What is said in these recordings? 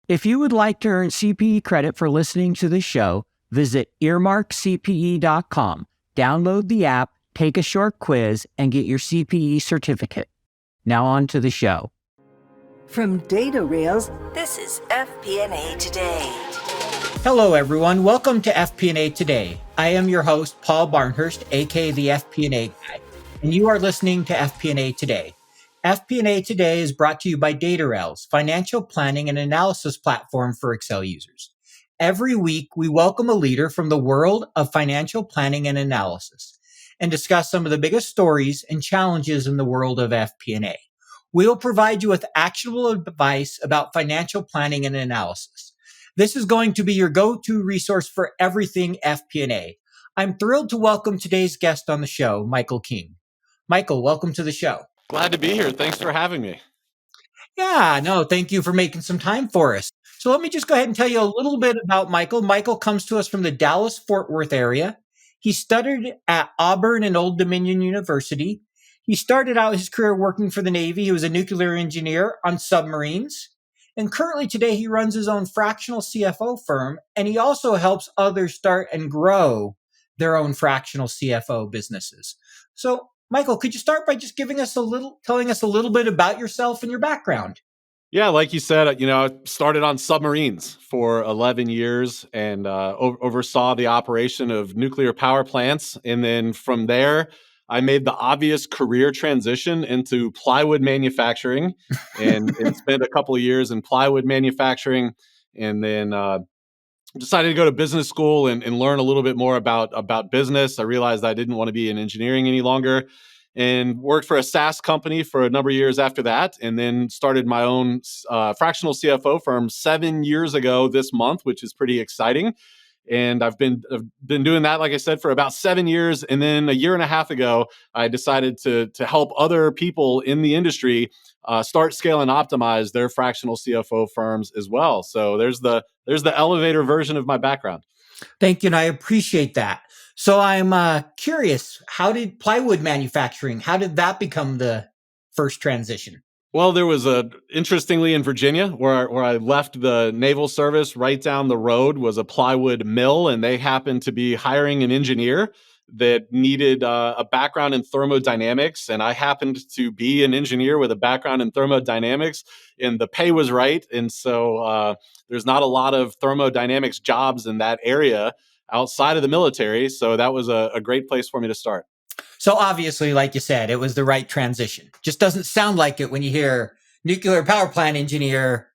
If you would like to earn CPE credit for listening to the show, visit earmarkcpe.com, download the app, take a short quiz, and get your CPE certificate. Now on to the show. From Data Rails, this is FP&A Today. Hello, everyone. Welcome to FP&A Today. I am your host, Paul Barnhurst, aka the FP&A Guy, and you are listening to FP&A Today. FP&A Today is brought to you by Data Rails, financial planning and analysis platform for Excel users. Every week, we welcome a leader from the world of financial planning and analysis and discuss some of the biggest stories and challenges in the world of FP&A. We'll provide you with actionable advice about financial planning and analysis. This is going to be your go-to resource for everything FP&A. I'm thrilled to welcome today's guest on the show, Michael King. Michael, welcome to the show. Glad to be here. Thanks for having me. Yeah, no, thank you for making some time for us. So let me just go ahead and tell you a little bit about Michael. Michael comes to us from the Dallas-Fort Worth area. He studied at Auburn and Old Dominion University. He started out his career working for the Navy. He was a nuclear engineer on submarines. And currently today, he runs his own fractional CFO firm, and he also helps others start and grow their own fractional CFO businesses. So, Michael, could you start by just telling us a little bit about yourself and your background? Yeah, like you said, I started on submarines for 11 years and oversaw the operation of nuclear power plants. And then from there, I made the obvious career transition into plywood manufacturing and spent a couple of years in plywood manufacturing. And then decided to go to business school and learn a little bit more about business. I realized I didn't want to be in engineering any longer and worked for a SaaS company for a number of years after that, and then started my own fractional CFO firm 7 years ago this month, which is pretty exciting. And I've been doing that, like I said, for about 7 years. And then a year and a half ago, I decided to help other people in the industry start, scale, and optimize their fractional CFO firms as well. So there's the elevator version of my background. Thank you, and I appreciate that. So I'm curious, how did plywood manufacturing, how did that become the first transition? Well, there was interestingly in Virginia where I left the naval service, right down the road was a plywood mill, and they happened to be hiring an engineer that needed a background in thermodynamics. And I happened to be an engineer with a background in thermodynamics, and the pay was right. And so there's not a lot of thermodynamics jobs in that area outside of the military. So that was a great place for me to start. So obviously, like you said, it was the right transition. Just doesn't sound like it when you hear nuclear power plant engineer,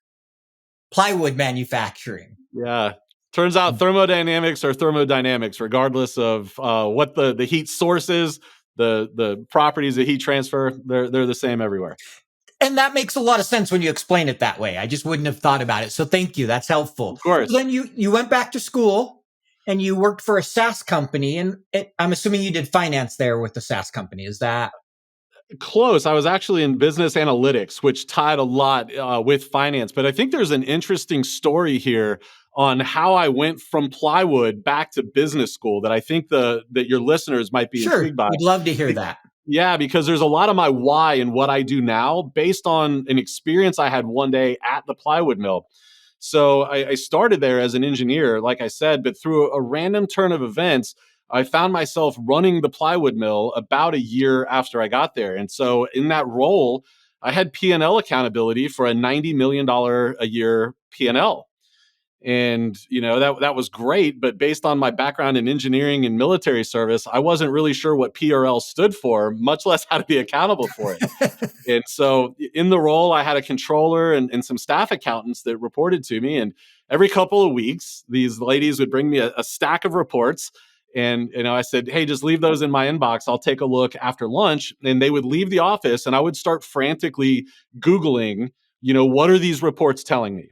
plywood manufacturing. Yeah. Turns out thermodynamics are thermodynamics, regardless of what the heat source is, the properties of heat transfer, they're the same everywhere. And that makes a lot of sense when you explain it that way. I just wouldn't have thought about it. So thank you. That's helpful. Of course. So then you went back to school and you worked for a SaaS company. And I'm assuming you did finance there with the SaaS company. Is that close? I was actually in business analytics, which tied a lot with finance. But I think there's an interesting story here on how I went from plywood back to business school that I think that your listeners might be intrigued by. We'd love to hear that. Yeah, because there's a lot of my why and what I do now based on an experience I had one day at the plywood mill. So I started there as an engineer, like I said, but through a random turn of events, I found myself running the plywood mill about a year after I got there. And so in that role, I had P&L accountability for a $90 million a year P&L. And, that was great. But based on my background in engineering and military service, I wasn't really sure what PRL stood for, much less how to be accountable for it. And so in the role, I had a controller and some staff accountants that reported to me. And every couple of weeks, these ladies would bring me a stack of reports. And, I said, hey, just leave those in my inbox. I'll take a look after lunch. And they would leave the office and I would start frantically Googling, what are these reports telling me?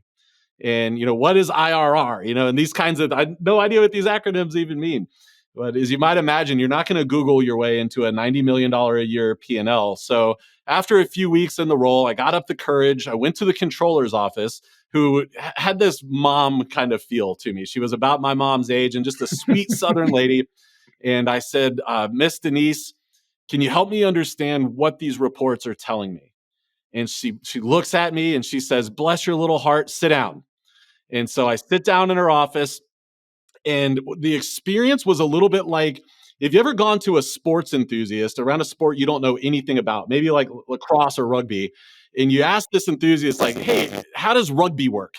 And, what is IRR? And these kinds of, I had no idea what these acronyms even mean. But as you might imagine, you're not going to Google your way into a $90 million a year P&L. So after a few weeks in the role, I got up the courage. I went to the controller's office, who had this mom kind of feel to me. She was about my mom's age and just a sweet Southern lady. And I said, Miss Denise, can you help me understand what these reports are telling me? And she looks at me and she says, bless your little heart, sit down. And so I sit down in her office, and the experience was a little bit like, if you ever gone to a sports enthusiast around a sport you don't know anything about, maybe like lacrosse or rugby, and you ask this enthusiast, like, hey, how does rugby work?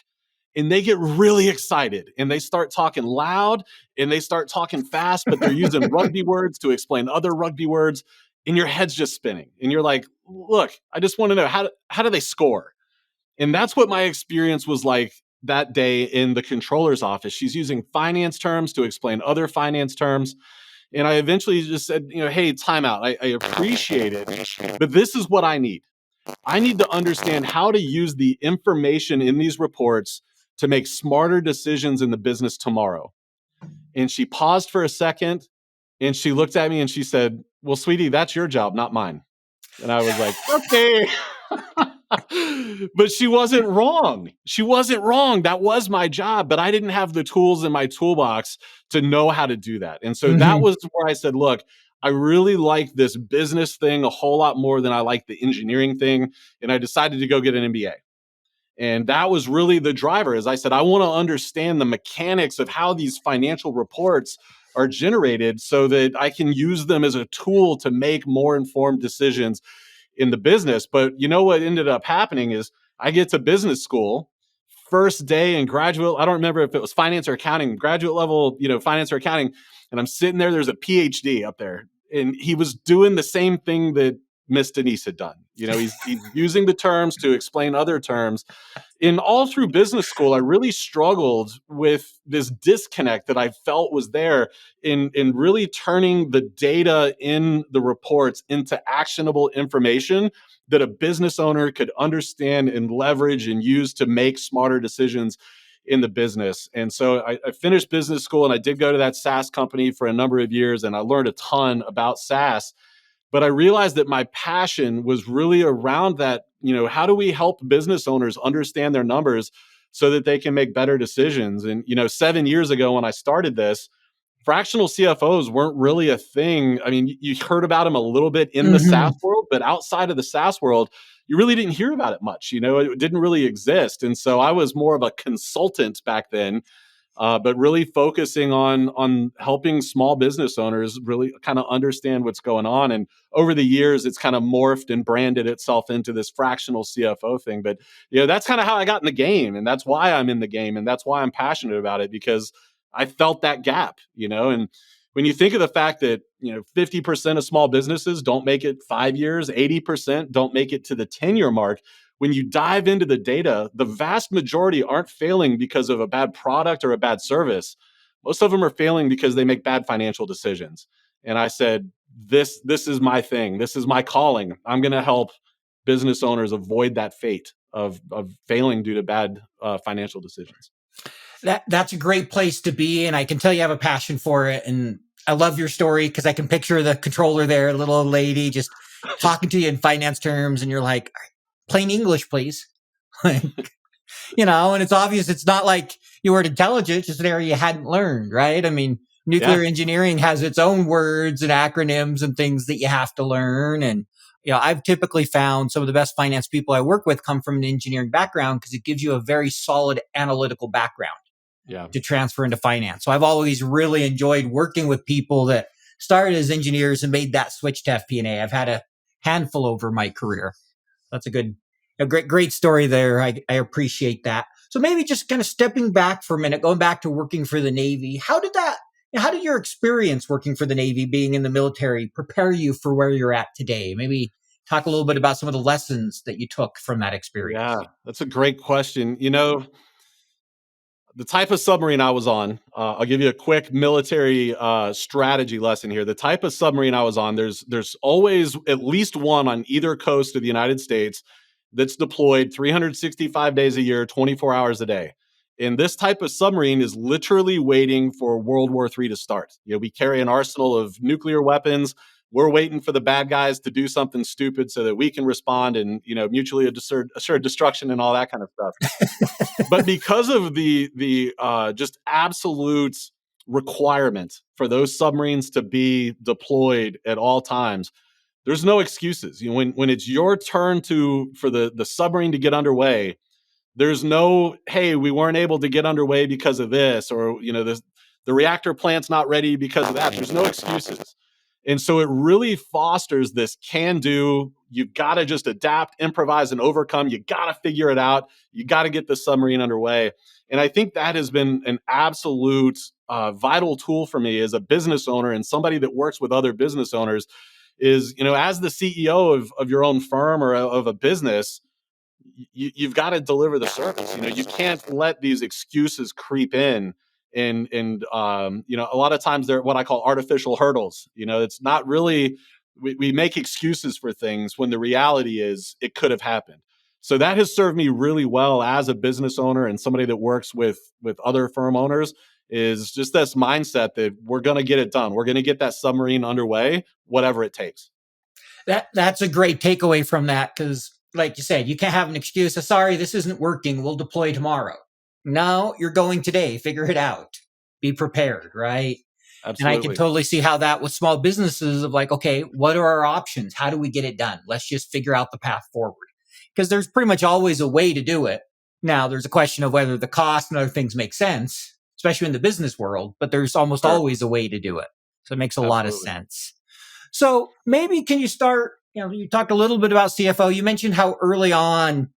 And they get really excited and they start talking loud and they start talking fast, but they're using rugby words to explain other rugby words. And your head's just spinning. And you're like, look, I just want to know, how do they score? And that's what my experience was like that day in the controller's office. She's using finance terms to explain other finance terms. And I eventually just said, hey, time out. I appreciate it, but this is what I need. I need to understand how to use the information in these reports to make smarter decisions in the business tomorrow. And she paused for a second and she looked at me and she said, well, sweetie, that's your job, not mine. And I was like, okay. But she wasn't wrong. She wasn't wrong. That was my job, but I didn't have the tools in my toolbox to know how to do that. And so that was where I said, look, I really like this business thing a whole lot more than I like the engineering thing. And I decided to go get an MBA. And that was really the driver. As I said, I want to understand the mechanics of how these financial reports are generated so that I can use them as a tool to make more informed decisions in the business. But you know what ended up happening is I get to business school, first day in graduate, I don't remember if it was finance or accounting, graduate level, finance or accounting. And I'm sitting there, there's a PhD up there. And he was doing the same thing that Miss Denise had done. He's using the terms to explain other terms. In all through business school, I really struggled with this disconnect that I felt was there in really turning the data in the reports into actionable information that a business owner could understand and leverage and use to make smarter decisions in the business. And so I finished business school and I did go to that SaaS company for a number of years and I learned a ton about SaaS. But I realized that my passion was really around that, how do we help business owners understand their numbers so that they can make better decisions? And, 7 years ago when I started this, fractional CFOs weren't really a thing. I mean, you heard about them a little bit in the SaaS world, but outside of the SaaS world, you really didn't hear about it much. It didn't really exist. And so I was more of a consultant back then, but really focusing on helping small business owners really kind of understand what's going on. And over the years, it's kind of morphed and branded itself into this fractional CFO thing. But that's kind of how I got in the game, and that's why I'm in the game, and that's why I'm passionate about it, because I felt that gap. And when you think of the fact that 50% of small businesses don't make it 5 years, 80% don't make it to the 10-year mark. When you dive into the data, the vast majority aren't failing because of a bad product or a bad service. Most of them are failing because they make bad financial decisions. And I said, this is my thing. This is my calling. I'm going to help business owners avoid that fate of failing due to bad financial decisions. That's a great place to be, and I can tell you have a passion for it. And I love your story because I can picture the controller there, little old lady, just talking to you in finance terms, and you're like, plain English, please. And it's obvious it's not like you weren't intelligent, just an area you hadn't learned, right? I mean, nuclear engineering has its own words and acronyms and things that you have to learn. And, I've typically found some of the best finance people I work with come from an engineering background because it gives you a very solid analytical background to transfer into finance. So I've always really enjoyed working with people that started as engineers and made that switch to FP&A. I've had a handful over my career. That's a great story there. I appreciate that. So maybe just kind of stepping back for a minute, going back to working for the Navy. How did your experience working for the Navy, being in the military, prepare you for where you're at today? Maybe talk a little bit about some of the lessons that you took from that experience. Yeah, that's a great question. The type of submarine I was on, I'll give you a quick military strategy lesson here. The type of submarine I was on, there's always at least one on either coast of the United States that's deployed 365 days a year, 24 hours a day. And this type of submarine is literally waiting for World War III to start. We carry an arsenal of nuclear weapons. We're waiting for the bad guys to do something stupid so that we can respond and, mutually assured destruction and all that kind of stuff. But because of the just absolute requirement for those submarines to be deployed at all times, there's no excuses. When it's your turn for the submarine to get underway, There's no, hey, we weren't able to get underway because of this, or the reactor plant's not ready because of that. There's no excuses. And so it really fosters this can do. You've got to just adapt, improvise, and overcome. You got to figure it out. You got to get the submarine underway. And I think that has been an absolute vital tool for me as a business owner and somebody that works with other business owners is, as the CEO of your own firm or of a business, you've got to deliver the service. You can't let these excuses creep in. And a lot of times they're what I call artificial hurdles. It's not really, we make excuses for things when the reality is it could have happened. So that has served me really well as a business owner and somebody that works with other firm owners, is just this mindset that we're going to get it done. We're going to get that submarine underway, whatever it takes. That's a great takeaway from that, because like you said, you can't have an excuse of, sorry, this isn't working, we'll deploy tomorrow. No, you're going today. Figure it out. Be prepared, right? And I can Absolutely. totally see how that with small businesses of like, okay, what are our options? How do we get it done? Let's just figure out the path forward. Because there's pretty much always a way to do it. Now, there's a question of whether the cost and other things make sense, especially in the business world, but there's almost Sure. always a way to do it. So it makes a lot of Absolutely. sense. So maybe can you start, you talked a little bit about CFO. You mentioned how early on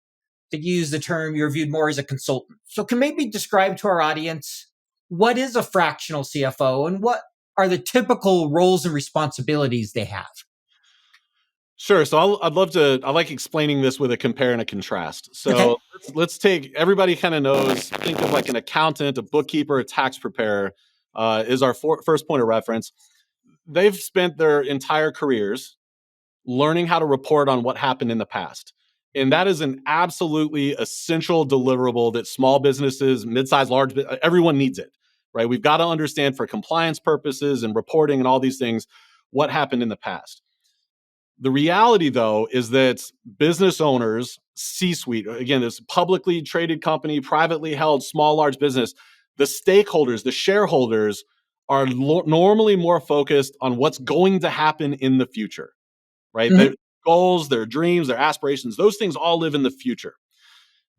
that you use the term you're viewed more as a consultant. So can maybe describe to our audience, what is a fractional CFO and what are the typical roles and responsibilities they have? Sure. So I like explaining this with a compare and a contrast. Okay. So let's take, everybody kind of knows, think of like an accountant, a bookkeeper, a tax preparer is our first point of reference. They've spent their entire careers learning how to report on what happened in the past. And that is an absolutely essential deliverable that small businesses, mid-sized, large, everyone needs it, right? We've got to understand for compliance purposes and reporting and all these things, what happened in the past. The reality, though, is that business owners, C-suite, again, this publicly traded company, privately held, small, large business, the stakeholders, the shareholders are normally more focused on what's going to happen in the future, right? Mm-hmm. Their goals, their dreams, their aspirations, those things all live in the future.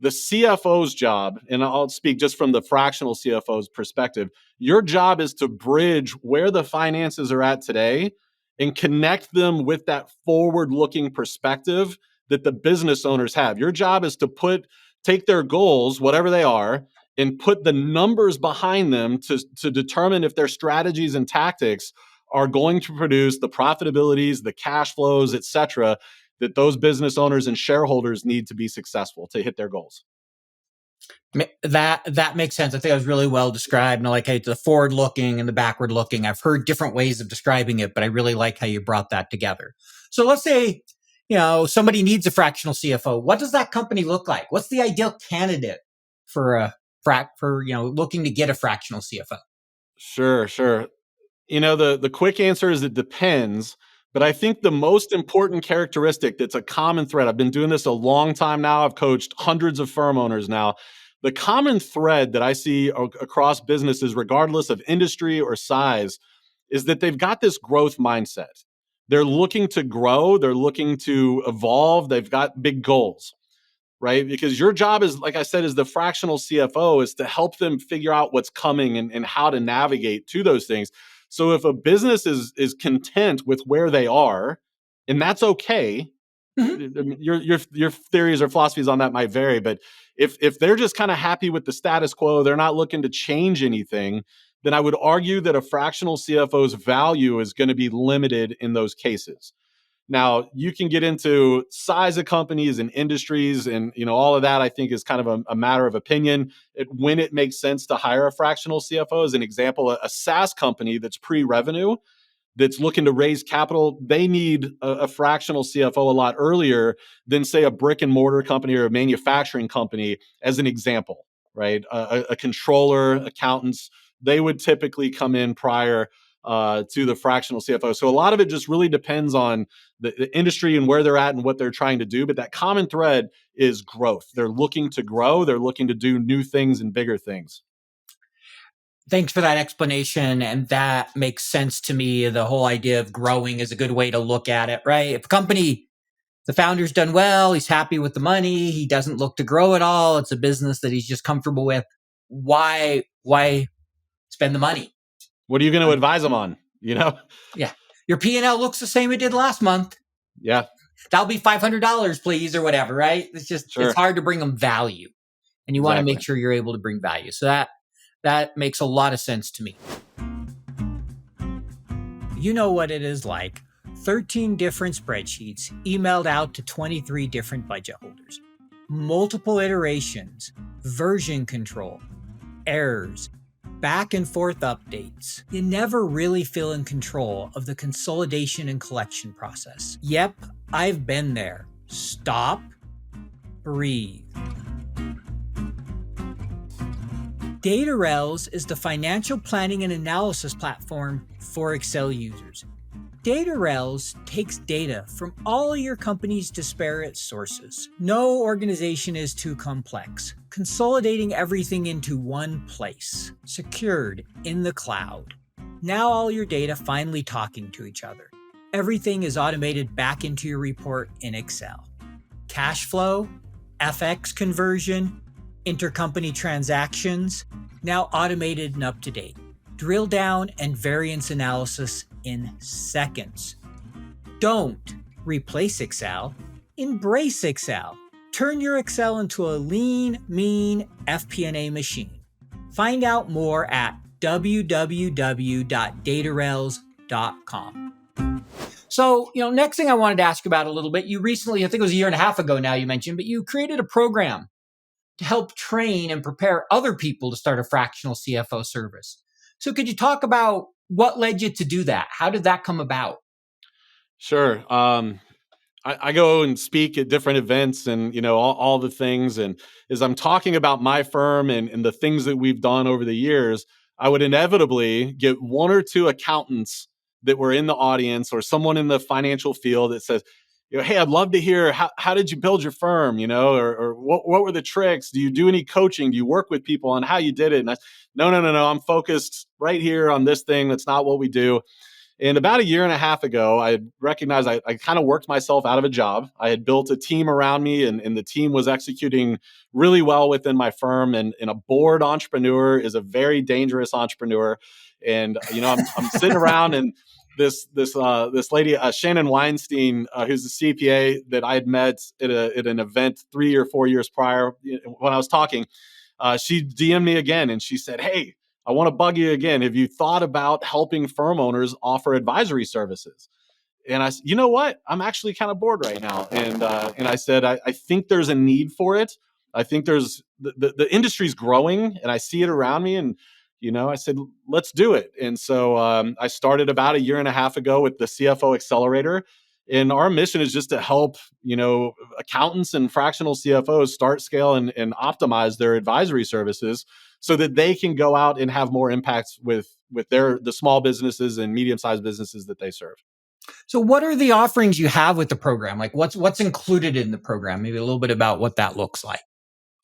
The CFO's job, and I'll speak just from the fractional CFO's perspective, your job is to bridge where the finances are at today and connect them with that forward-looking perspective that the business owners have. Your job is to take their goals, whatever they are, and put the numbers behind them to determine if their strategies and tactics are going to produce the profitabilities, the cash flows, et cetera, that those business owners and shareholders need to be successful to hit their goals. That makes sense. I think it was really well described. And I like how the forward looking and the backward looking. I've heard different ways of describing it, but I really like how you brought that together. So let's say, somebody needs a fractional CFO. What does that company look like? What's the ideal candidate for looking to get a fractional CFO? Sure. The quick answer is it depends. But I think the most important characteristic that's a common thread, I've been doing this a long time now. I've coached hundreds of firm owners now. The common thread that I see across businesses, regardless of industry or size, is that they've got this growth mindset. They're looking to grow, they're looking to evolve, they've got big goals, right? Because your job is, like I said, is the fractional CFO is to help them figure out what's coming and how to navigate to those things. So if a business is content with where they are, and that's okay, Mm-hmm. your theories or philosophies on that might vary, but if they're just kind of happy with the status quo, they're not looking to change anything, then I would argue that a fractional CFO's value is going to be limited in those cases. Now, you can get into size of companies and industries, and all of that. I think is kind of a matter of opinion. When it makes sense to hire a fractional CFO, as an example, a SaaS company that's pre-revenue, that's looking to raise capital, they need a fractional CFO a lot earlier than, say, a brick and mortar company or a manufacturing company, as an example, right? A controller, accountants, they would typically come in prior to the fractional CFO. So a lot of it just really depends on the industry and where they're at and what they're trying to do. But that common thread is growth. They're looking to grow. They're looking to do new things and bigger things. Thanks for that explanation. And that makes sense to me. The whole idea of growing is a good way to look at it, right? If a company The founder's done well. He's happy with the money. He doesn't look to grow at all. It's a business that he's just comfortable with. Why spend the money? What are you going to advise them on? Yeah. Your P&L looks the same it did last month. Yeah, That'll be $500, please, or whatever, right? It's sure. hard to bring them value. And you want to Exactly. make sure you're able to bring value. So that makes a lot of sense to me. You know what it is like. 13 different spreadsheets emailed out to 23 different budget holders. Multiple iterations, version control, errors, back and forth updates. You never really feel in control of the consolidation and collection process. Yep, I've been there. Stop, breathe. DataRels is the financial planning and analysis platform for Excel users. DataRels takes data from all your company's disparate sources. No organization is too complex, consolidating everything into one place, secured in the cloud. Now all your data finally talking to each other. Everything is automated back into your report in Excel. Cash flow, FX conversion, intercompany transactions, now automated and up to date. Drill down and variance analysis in seconds. Don't replace Excel, embrace Excel. Turn your Excel into a lean, mean FP&A machine. Find out more at www.datarels.com. So, next thing I wanted to ask about a little bit, you recently, I think it was a year and a half ago now you mentioned, but you created a program to help train and prepare other people to start a fractional CFO service. So could you talk about what led you to do that? How did that come about? Sure. I go and speak at different events and, all the things. And as I'm talking about my firm and the things that we've done over the years, I would inevitably get one or two accountants that were in the audience or someone in the financial field that says, hey, I'd love to hear how did you build your firm, or what were the tricks? Do you do any coaching? Do you work with people on how you did it? And no, I'm focused right here on this thing. That's not what we do. And about a year and a half ago, I recognized I kind of worked myself out of a job. I had built a team around me, and the team was executing really well within my firm. And a bored entrepreneur is a very dangerous entrepreneur. And I'm sitting around, and this lady, Shannon Weinstein, who's a CPA that I had met at an event 3 or 4 years prior when I was talking. She DM'd me again, and she said, "Hey, I want to bug you again. Have you thought about helping firm owners offer advisory services?" And I said, you know what? I'm actually kind of bored right now. And I said, I think there's a need for it. I think there's the industry's growing, and I see it around me. And I said, let's do it. And so I started about a year and a half ago with the CFO Accelerator. And our mission is just to help accountants and fractional CFOs start, scale, and optimize their advisory services so that they can go out and have more impacts with the small businesses and medium-sized businesses that they serve. So what are the offerings you have with the program? Like what's included in the program? Maybe a little bit about what that looks like.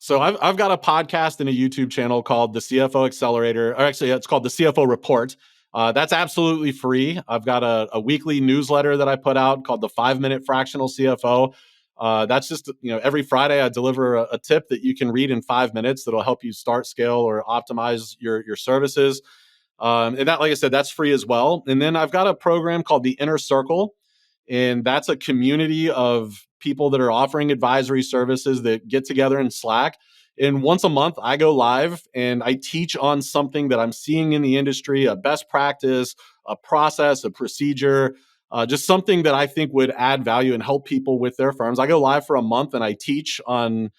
So I've got a podcast and a YouTube channel called the CFO Accelerator, or actually it's called the CFO Report. That's absolutely free. I've got a weekly newsletter that I put out called the 5-Minute Fractional CFO. That's just, every Friday I deliver a tip that you can read in 5 minutes that'll help you start, scale, or optimize your services. And that, like I said, that's free as well. And then I've got a program called the Inner Circle, and that's a community of people that are offering advisory services that get together in Slack. And once a month, I go live and I teach on something that I'm seeing in the industry, a best practice, a process, a procedure, just something that I think would add value and help people with their firms. I go live for a month and I teach on,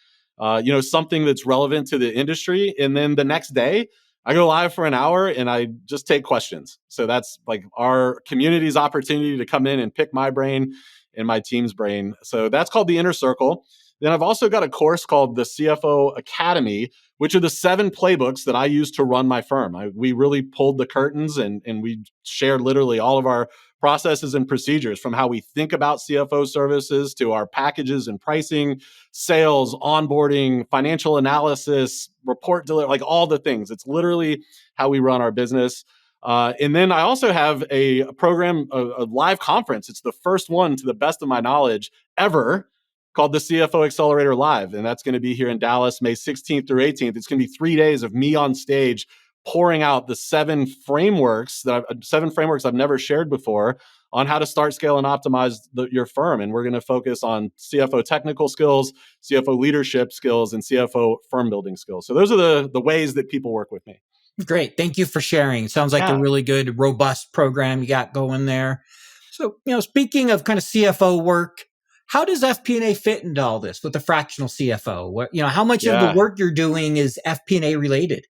something that's relevant to the industry. And then the next day, I go live for an hour and I just take questions. So that's like our community's opportunity to come in and pick my brain and my team's brain. So that's called the Inner Circle. Then I've also got a course called the CFO Academy, which are the 7 playbooks that I use to run my firm. We really pulled the curtains and we shared literally all of our processes and procedures, from how we think about CFO services to our packages and pricing, sales, onboarding, financial analysis, report delivery, like all the things. It's literally how we run our business. And then I also have a program, a live conference. It's the first one, to the best of my knowledge, ever, called the CFO Accelerator Live. And that's going to be here in Dallas, May 16th through 18th. It's going to be 3 days of me on stage pouring out the seven frameworks I've never shared before on how to start, scale, and optimize your firm. And we're going to focus on CFO technical skills, CFO leadership skills, and CFO firm building skills. So those are the ways that people work with me. Great. Thank you for sharing. Sounds like a really good, robust program you got going there. So, speaking of kind of CFO work, how does FP&A fit into all this with the fractional CFO? How much of the work you're doing is FP&A related?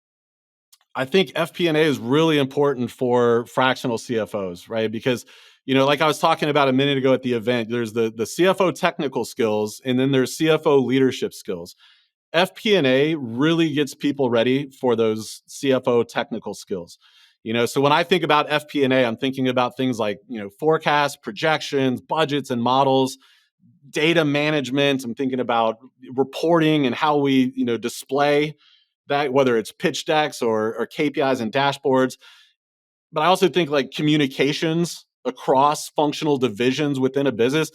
I think FP&A is really important for fractional CFOs, right? Because, like I was talking about a minute ago at the event, there's the CFO technical skills, and then there's CFO leadership skills. FP&A really gets people ready for those CFO technical skills. So when I think about FP&A, I'm thinking about things like, forecasts, projections, budgets, and models, data management. I'm thinking about reporting and how we, display that, whether it's pitch decks or KPIs and dashboards. But I also think like communications across functional divisions within a business.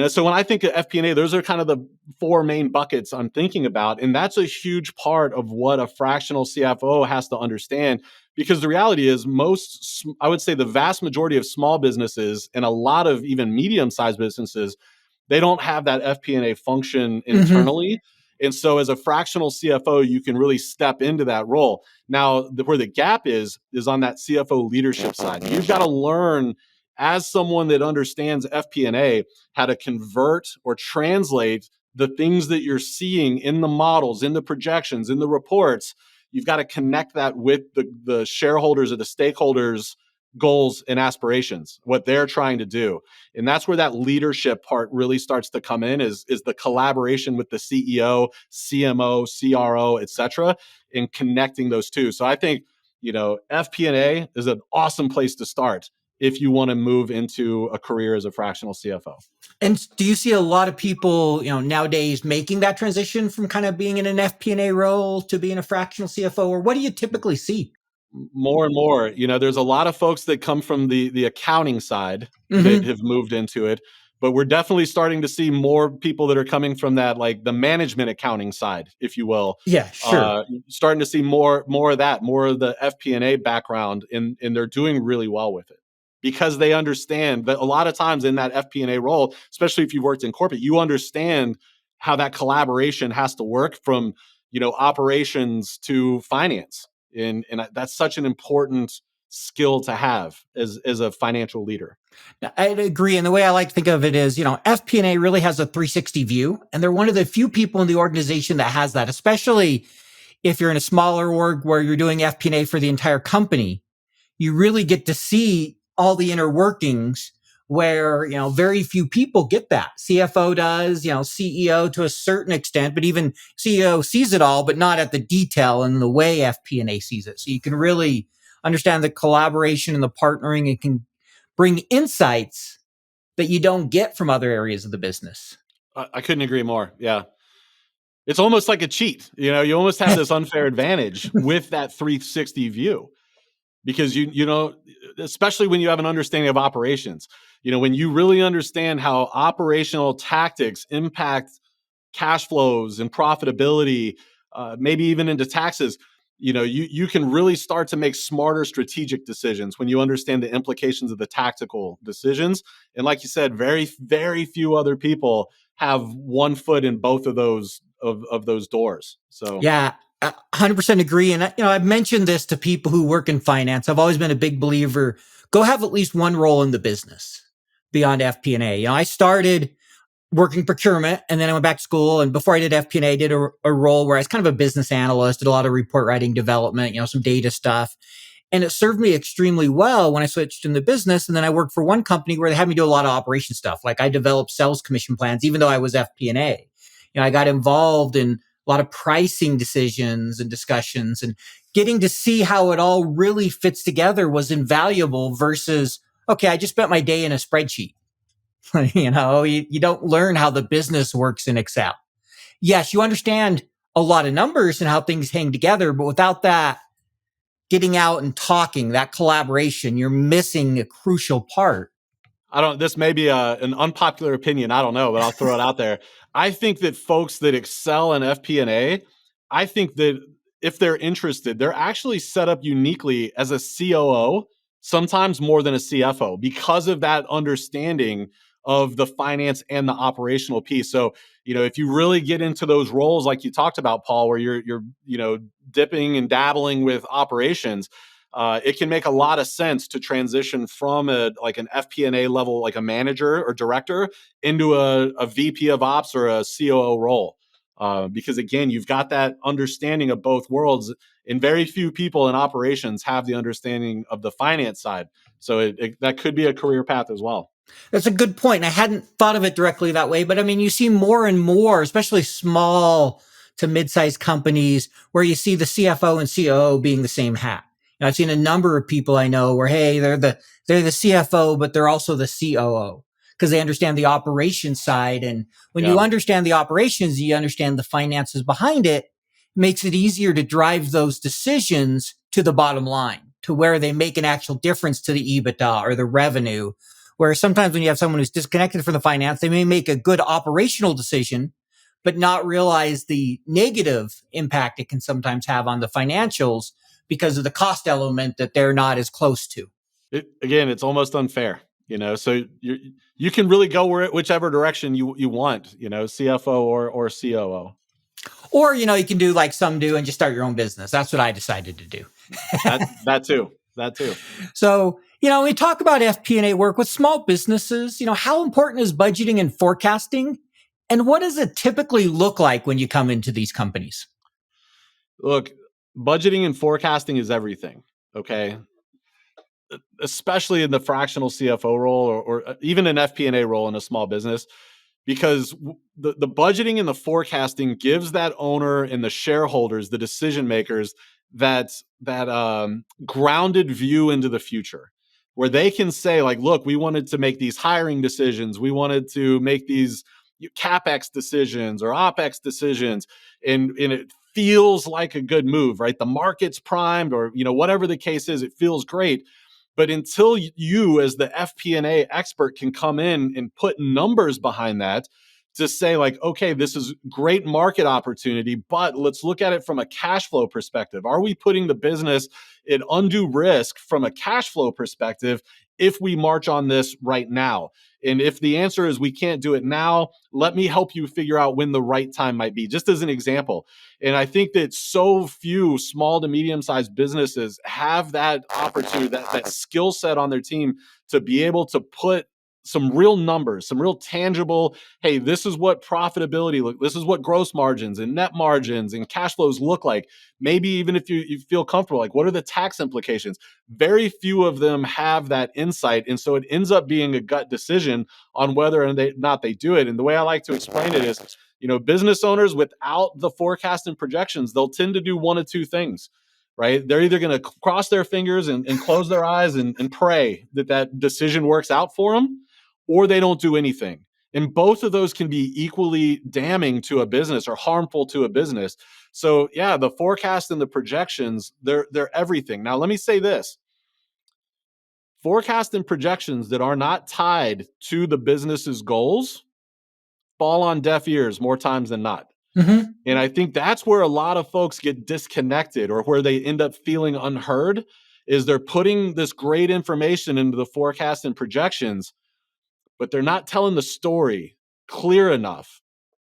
So when I think of FP&A, those are kind of the four main buckets I'm thinking about. And that's a huge part of what a fractional CFO has to understand. Because the reality is I would say the vast majority of small businesses and a lot of even medium-sized businesses, they don't have that FP&A function internally. And so as a fractional CFO, you can really step into that role. Now, where the gap is on that CFO leadership side. You've got to learn, as someone that understands FP&A, how to convert or translate the things that you're seeing in the models, in the projections, in the reports. You've got to connect that with the shareholders or the stakeholders' goals and aspirations, what they're trying to do. And that's where that leadership part really starts to come in, is the collaboration with the CEO, CMO, CRO, et cetera, and connecting those two. So I think, FP&A is an awesome place to start if you want to move into a career as a fractional CFO. And do you see a lot of people, nowadays making that transition from kind of being in an FP&A role to being a fractional CFO, or what do you typically see? More and more, there's a lot of folks that come from the accounting side that have moved into it, but we're definitely starting to see more people that are coming from that, like the management accounting side, if you will. Yeah, sure. Starting to see more of that, more of the FP&A background, and they're doing really well with it because they understand that a lot of times in that FP&A role, especially if you've worked in corporate, you understand how that collaboration has to work from, operations to finance. And that's such an important skill to have as a financial leader. I agree. And the way I like to think of it is, FP&A really has a 360 view, and they're one of the few people in the organization that has that, especially if you're in a smaller org where you're doing FP&A for the entire company. You really get to see all the inner workings where, very few people get that. CFO does, CEO to a certain extent, but even CEO sees it all, but not at the detail and the way FP&A sees it. So you can really understand the collaboration and the partnering, and can bring insights that you don't get from other areas of the business. I couldn't agree more. Yeah. It's almost like a cheat. You almost have this unfair advantage with that 360 view, because especially when you have an understanding of operations, when you really understand how operational tactics impact cash flows and profitability, maybe even into taxes, you can really start to make smarter strategic decisions when you understand the implications of the tactical decisions. And like you said, very, very few other people have one foot in both of those of those doors. So yeah, 100% agree. And I've mentioned this to people who work in finance. I've always been a big believer, go have at least one role in the business beyond FP&A. I started working procurement, and then I went back to school. And before I did FP&A, I did a role where I was kind of a business analyst, did a lot of report writing development, some data stuff. And it served me extremely well when I switched in the business. And then I worked for one company where they had me do a lot of operation stuff. Like I developed sales commission plans, even though I was FP&A. I got involved in a lot of pricing decisions and discussions, and getting to see how it all really fits together was invaluable versus, okay, I just spent my day in a spreadsheet. You don't learn how the business works in Excel. Yes, you understand a lot of numbers and how things hang together, but without that getting out and talking, that collaboration, you're missing a crucial part. This may be an unpopular opinion. I don't know, but I'll throw it out there. I think that folks that excel in FP&A, I think that if they're interested, they're actually set up uniquely as a COO, sometimes more than a CFO, because of that understanding of the finance and the operational piece. So, if you really get into those roles like you talked about, Paul, where you're dipping and dabbling with operations, it can make a lot of sense to transition from an FP&A level, like a manager or director, into a VP of ops or a COO role. Because again, you've got that understanding of both worlds, and very few people in operations have the understanding of the finance side. So that could be a career path as well. That's a good point. I hadn't thought of it directly that way, but I mean, you see more and more, especially small to mid-sized companies, where you see the CFO and COO being the same hat. And I've seen a number of people I know where, hey, they're the CFO, but they're also the COO because they understand the operations side. And when you understand the operations, you understand the finances behind it, makes it easier to drive those decisions to the bottom line, to where they make an actual difference to the EBITDA or the revenue. Where sometimes when you have someone who's disconnected from the finance, they may make a good operational decision, but not realize the negative impact it can sometimes have on the financials because of the cost element that they're not as close to. Again, it's almost unfair, so you can really go whichever direction you want, CFO or COO. Or, you can do like some do and just start your own business. That's what I decided to do. That too. So, we talk about FP&A work with small businesses. How important is budgeting and forecasting? And what does it typically look like when you come into these companies? Look, budgeting and forecasting is everything. Okay. Especially in the fractional CFO role or even an FP&A role in a small business, because the budgeting and the forecasting gives that owner and the shareholders, the decision makers, that grounded view into the future, where they can say, like, look, we wanted to make these hiring decisions, we wanted to make these capex decisions or opex decisions, and it feels like a good move, right? The market's primed, or whatever the case is, it feels great. But until you, as the FP&A expert, can come in and put numbers behind that to say, like, okay, this is great market opportunity, but let's look at it from a cash flow perspective. Are we putting the business at undue risk from a cash flow perspective if we march on this right now? And if the answer is we can't do it now, let me help you figure out when the right time might be, just as an example. And I think that so few small to medium-sized businesses have that opportunity, that skill set on their team to be able to put some real numbers, some real tangible, hey, this is what profitability look, this is what gross margins and net margins and cash flows look like. Maybe even if you feel comfortable, like, what are the tax implications? Very few of them have that insight. And so it ends up being a gut decision on whether or not they do it. And the way I like to explain it is, business owners without the forecast and projections, they'll tend to do one of two things, right? They're either going to cross their fingers and close their eyes and pray that decision works out for them, or they don't do anything. And both of those can be equally damning to a business or harmful to a business. So yeah, the forecast and the projections, they're everything. Now, let me say this. Forecast and projections that are not tied to the business's goals fall on deaf ears more times than not. Mm-hmm. And I think that's where a lot of folks get disconnected, or where they end up feeling unheard, is they're putting this great information into the forecast and projections, but they're not telling the story clear enough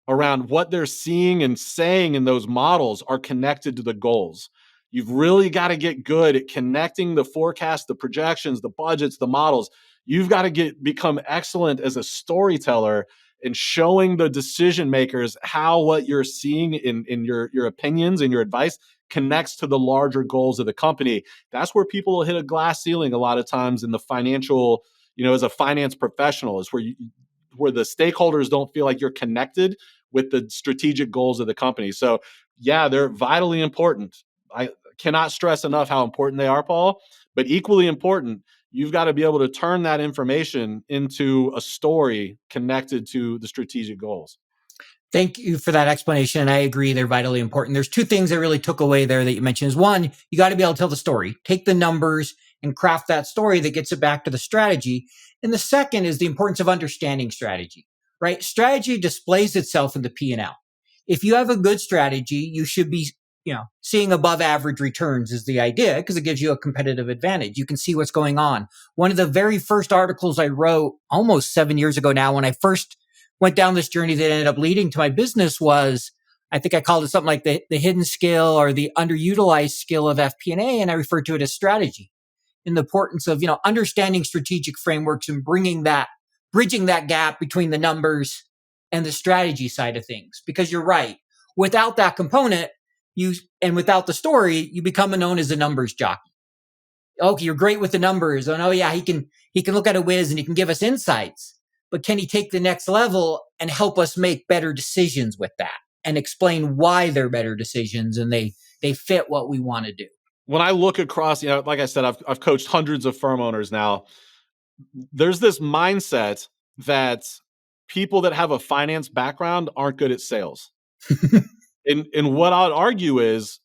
around what they're seeing and saying in those models are connected to the goals. You've really got to get good at connecting the forecast, the projections, the budgets, the models. You've got to become excellent as a storyteller and showing the decision makers how what you're seeing in your opinions and your advice connects to the larger goals of the company. That's where people will hit a glass ceiling a lot of times in the financial, as a finance professional, is where the stakeholders don't feel like you're connected with the strategic goals of the company. So yeah, they're vitally important. I cannot stress enough how important they are, Paul, but equally important, you've got to be able to turn that information into a story connected to the strategic goals. Thank you for that explanation. And I agree they're vitally important. There's two things I really took away there that you mentioned is one, you got to be able to tell the story, take the numbers and craft that story that gets it back to the strategy. And the second is the importance of understanding strategy, right? Strategy displays itself in the P&L. If you have a good strategy, you should be, seeing above average returns is the idea because it gives you a competitive advantage. You can see what's going on. One of the very first articles I wrote almost 7 years ago now, when I first went down this journey that ended up leading to my business was, I think I called it something like the hidden skill or the underutilized skill of FP&A. And I referred to it as strategy and the importance of, understanding strategic frameworks and bridging that gap between the numbers and the strategy side of things. Because you're right. Without that component, and without the story, you become known as a numbers jockey. Okay, you're great with the numbers. Oh, no, yeah, he can look at a whiz and he can give us insights. But can he take the next level and help us make better decisions with that and explain why they're better decisions and they fit what we want to do? When I look across, like I said, I've coached hundreds of firm owners now. There's this mindset that people that have a finance background aren't good at sales. And what I'd argue is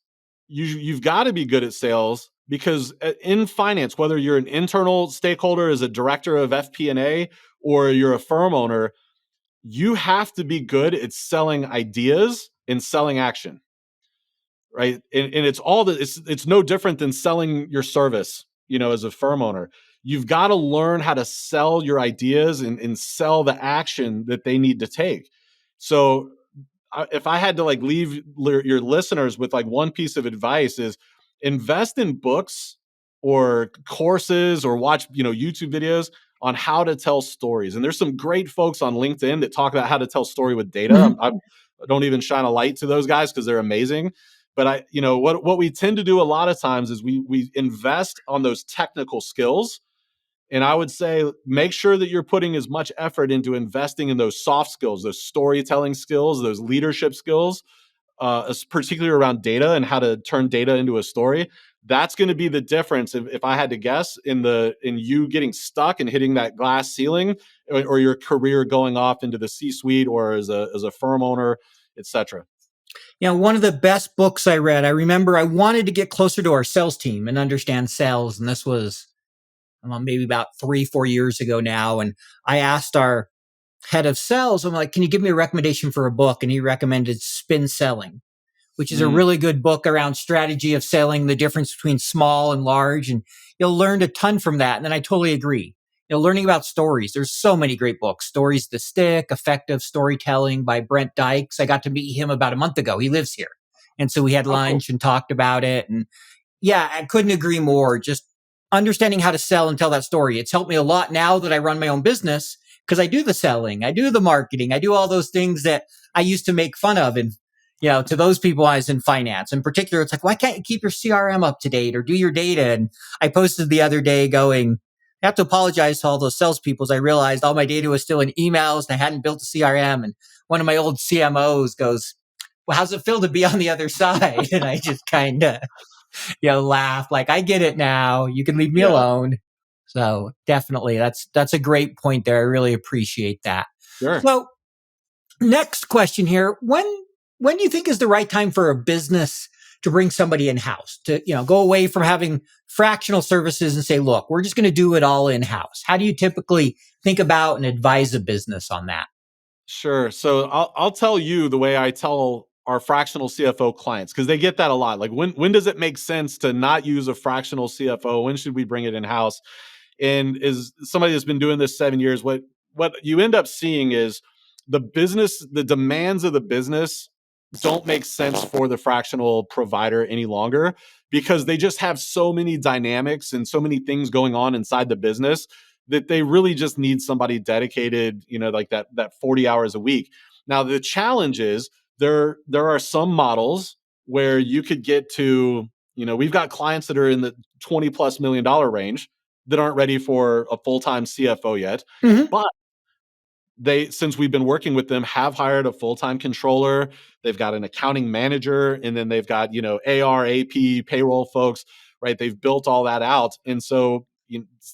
you've got to be good at sales because in finance, whether you're an internal stakeholder as a director of FP&A or you're a firm owner, you have to be good at selling ideas and selling action, right? And it's no different than selling your service, as a firm owner. You've got to learn how to sell your ideas and sell the action that they need to take. So if I had to leave your listeners with one piece of advice is invest in books or courses or watch, YouTube videos on how to tell stories. And there's some great folks on LinkedIn that talk about how to tell story with data. Mm-hmm. I don't even shine a light to those guys because they're amazing. But what we tend to do a lot of times is we invest on those technical skills. And I would say make sure that you're putting as much effort into investing in those soft skills, those storytelling skills, those leadership skills, particularly around data and how to turn data into a story. That's going to be the difference, if I had to guess, in you getting stuck and hitting that glass ceiling, or your career going off into the C-suite or as a firm owner, etc. One of the best books I read, I remember I wanted to get closer to our sales team and understand sales. And this was maybe about 3-4 years ago now. And I asked our head of sales, I'm like, can you give me a recommendation for a book? And he recommended Spin Selling, which is a really good book around strategy of selling, the difference between small and large. And you'll learn a ton from that. And then I totally agree. Learning about stories. There's so many great books. Stories to Stick, Effective Storytelling by Brent Dykes. I got to meet him about a month ago. He lives here. And so we had lunch and talked about it. And yeah, I couldn't agree more. Just understanding how to sell and tell that story. It's helped me a lot now that I run my own business because I do the selling, I do the marketing, I do all those things that I used to make fun of. And, to those people I was in finance in particular, it's like, why can't you keep your CRM up to date or do your data? And I posted the other day going, I have to apologize to all those salespeople. I realized all my data was still in emails and I hadn't built a CRM. And one of my old CMOs goes, well, how's it feel to be on the other side? And I just kind of, laugh like, I get it now. You can leave me alone. So definitely that's a great point there. I really appreciate that. Sure. So next question here. When do you think is the right time for a business to bring somebody in-house to, go away from having fractional services and say, look, we're just going to do it all in-house? How do you typically think about and advise a business on that? Sure. So I'll tell you the way I tell our fractional CFO clients, because they get that a lot. Like when does it make sense to not use a fractional CFO? When should we bring it in-house? And as somebody that's been doing this 7 years, what you end up seeing is the demands of the business don't make sense for the fractional provider any longer because they just have so many dynamics and so many things going on inside the business that they really just need somebody dedicated, like that 40 hours a week. Now, the challenge is there are some models where you could get to, we've got clients that are in the $20+ million range that aren't ready for a full-time CFO yet. Mm-hmm. But since we've been working with them, have hired a full-time controller. They've got an accounting manager, and then they've got, AR, AP, payroll folks, right? They've built all that out. And so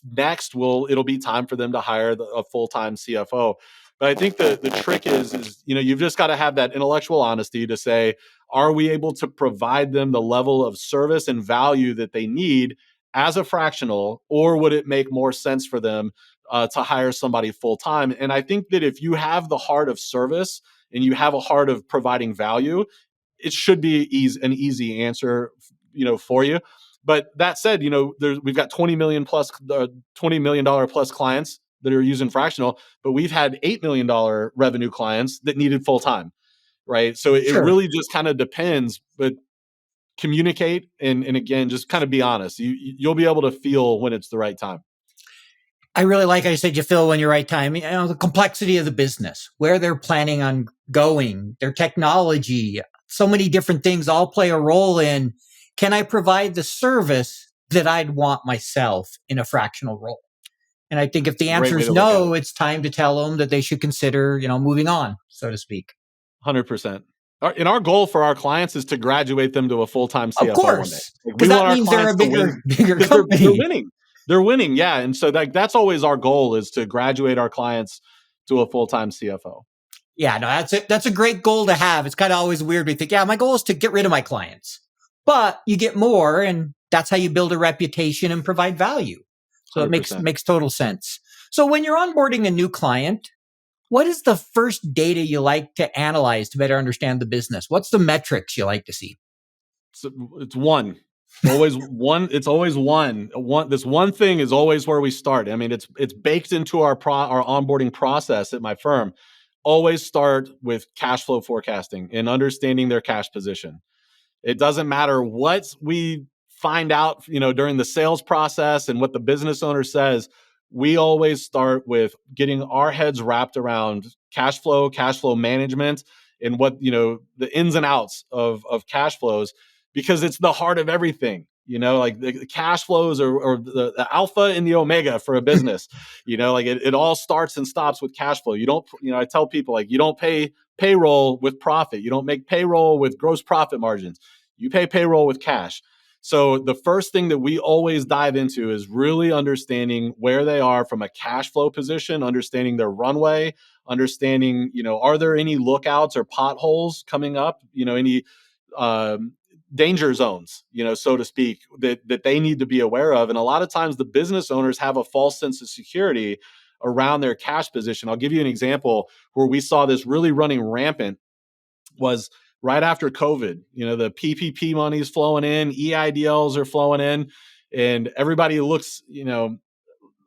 next it'll be time for them to hire a full-time CFO. But I think the trick is you've just got to have that intellectual honesty to say, are we able to provide them the level of service and value that they need as a fractional, or would it make more sense for them to hire somebody full time? And I think that if you have the heart of service and you have a heart of providing value, it should be an easy answer, for you. But that said, we've got 20 million dollar plus clients that are using fractional, but we've had $8 million revenue clients that needed full time, right? So it Sure. really just kind of depends. But communicate and again, just kind of be honest. You'll be able to feel when it's the right time. I really like how you said you feel when you're right time. The complexity of the business, where they're planning on going, their technology, so many different things all play a role in, can I provide the service that I'd want myself in a fractional role? And I think if the It's a great answer way is to look at it. no, it's time to tell them that they should consider, moving on, so to speak. 100%. And our goal for our clients is to graduate them to a full-time Of CFO one day. course, Like, we because that want our means they're clients a to win bigger because they're company. winning. They're winning, yeah. And so that's always our goal, is to graduate our clients to a full-time CFO. Yeah, no, that's a great goal to have. It's kind of always weird. We think, yeah, my goal is to get rid of my clients, but you get more, and that's how you build a reputation and provide value. So it makes 100%. makes total sense. So when you're onboarding a new client, what is the first data you like to analyze to better understand the business? What's the metrics you like to see? So it's one. Always one. It's always one. This one thing is always where we start. I mean, it's baked into our onboarding process at my firm. Always start with cash flow forecasting and understanding their cash position. It doesn't matter what we find out, during the sales process and what the business owner says. We always start with getting our heads wrapped around cash flow management, and what, the ins and outs of cash flows, because it's the heart of everything. Like the cash flows or the alpha and the omega for a business. Like it all starts and stops with cash flow. You don't, I tell people, like, you don't pay payroll with profit. You don't make payroll with gross profit margins. You pay payroll with cash. So the first thing that we always dive into is really understanding where they are from a cash flow position, understanding their runway, understanding, are there any lookouts or potholes coming up, any um, danger zones, so to speak, that they need to be aware of. And a lot of times the business owners have a false sense of security around their cash position. I'll give you an example where we saw this really running rampant. Was right after COVID. The PPP money's flowing in, EIDLs are flowing in, and everybody looks,